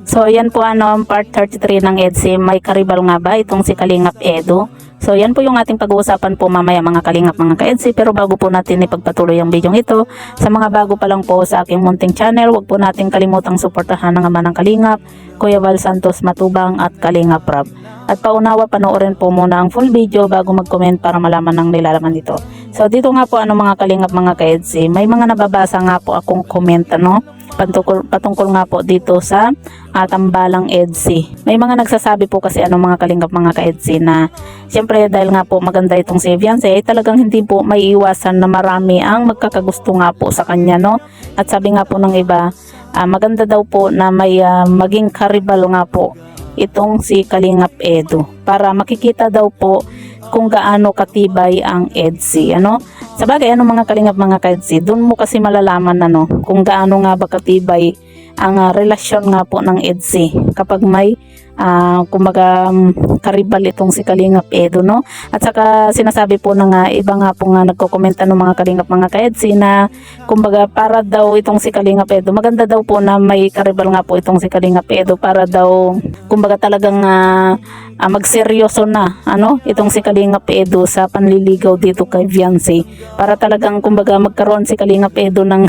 So yan po part 33 ng EDSI, may karibal nga ba itong si Kalingap Edu? So yan po yung ating pag-uusapan po mamaya mga Kalingap mga ka-EDSI. Pero bago po natin ipagpatuloy ang video ito, sa mga bago pa lang po sa aking munting channel, huwag po natin kalimutang suportahan ng ama ng Kalingap, Kuya Val Santos Matubang at Kalingap Rab. At paunawa, panoorin po muna ang full video bago mag-comment para malaman ng nilalaman dito. So dito nga po mga Kalingap mga ka-EDSI, may mga nababasa nga po akong comment patungkol nga po dito sa tambalang EDSI. May mga nagsasabi po kasi mga Kalingap mga ka-EDSI na siyempre dahil nga po maganda itong si Viancy ay talagang hindi po may iwasan na marami ang magkakagusto nga po sa kanya, no? At sabi nga po ng iba, maganda daw po na may maging karibal nga po itong si Kalingap Edu para makikita daw po kung gaano katibay ang EDSI, Sabagay, mga Kalingap mga ka-EDSI, doon mo kasi malalaman kung gaano nga ba katibay ang relasyon nga po ng EDSI kapag may kumbaga karibal itong si Kalingap Edu, no? At saka sinasabi po ng iba nga po nga nagko-komenta ng mga Kalingap mga ka-EDSI na kumbaga para daw itong si Kalingap Edu, maganda daw po na may karibal nga po itong si Kalingap Edu para daw kumbaga talagang magseryoso na itong si Kalingap Edu sa panliligaw dito kay Viancy, para talagang kumbaga magkaroon si Kalingap Edu ng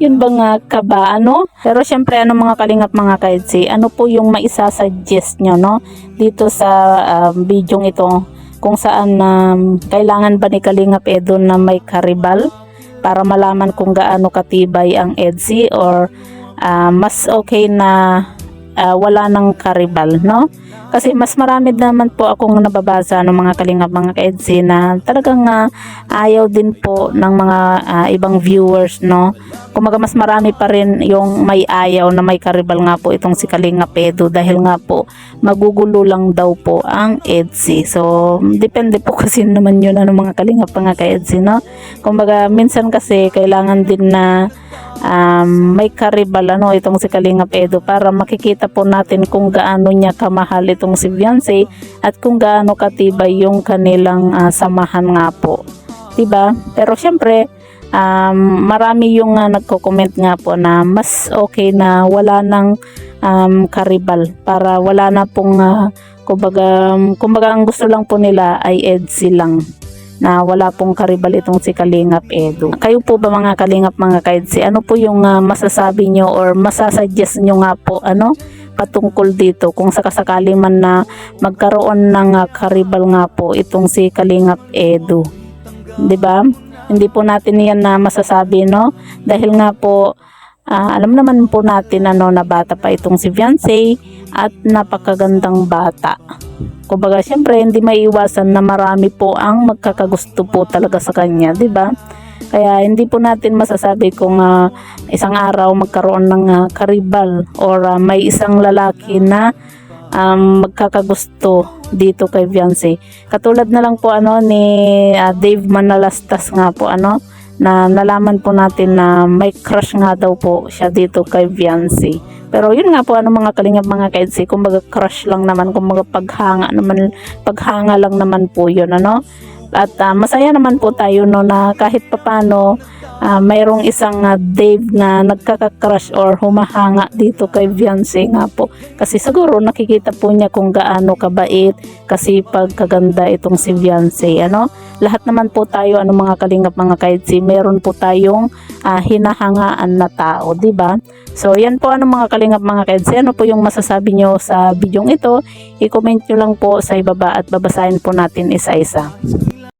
yun bang kaba, Pero syempre mga Kalingap mga ka-EDSI, po yung maisasuggest nyo dito sa video ito, kung saan kailangan ba ni Kalingap Edu na may karibal para malaman kung gaano katibay ang EDSI, or mas okay na wala ng karibal, Kasi mas marami naman po akong nababasa ng mga Kalingap mga ka-EDSI na talagang ayaw din po ng mga ibang viewers, Kumaga mas marami pa rin yung may ayaw na may karibal nga po itong si Kalingap Edu dahil nga po magugulo lang daw po ang EDSI. So depende po kasi naman yun mga Kalingap mga ka-EDSI, Kumbaga minsan kasi kailangan din na may karibal itong si Kalingap Edu para makikita po natin kung gaano niya kamahal itong si Viancy at kung gaano katibay yung kanilang samahan nga po, diba? Pero syempre marami yung nagko-comment nga po na mas okay na wala ng karibal para wala na pong kumbaga ang gusto lang po nila ay EDSI lang, na wala pong karibal itong si Kalingap Edu. Kayo po ba mga Kalingap mga ka-EDSI, ano po yung masasabi nyo or masasuggest nyo nga po patungkol dito kung sakasakali man na magkaroon ng karibal nga po itong si Kalingap Edu, diba? Hindi po natin yan na masasabi, dahil nga po alam naman po natin na bata pa itong si Viancy at napakagandang bata. Kumbaga syempre hindi maiiwasan na marami po ang magkakagusto po talaga sa kanya, diba? Kaya hindi po natin masasabi kung isang araw magkaroon ng karibal or may isang lalaki na magkakagusto dito kay Viancy. Katulad na lang po ni Dave Manalastas nga po na nalaman po natin na may crush nga daw po siya dito kay Viancy. Pero yun nga po mga Kalingap mga ka-EDSI, kumbaga crush lang naman, kumbaga paghanga lang naman po yun, At masaya naman po tayo na kahit papano mayroong isang Dave na nagkaka-crush or humahanga dito kay Viancy nga po. Kasi siguro nakikita po niya kung gaano kabait, kasi pagkaganda itong si Viancy, Lahat naman po tayo mga Kalingap mga ka-EDSI, meron po tayong hinahangaan na tao, diba? So yan po mga Kalingap mga ka-EDSI, ano po yung masasabi nyo sa bidyong ito? I-comment nyo lang po sa ibaba at babasahin po natin isa-isa.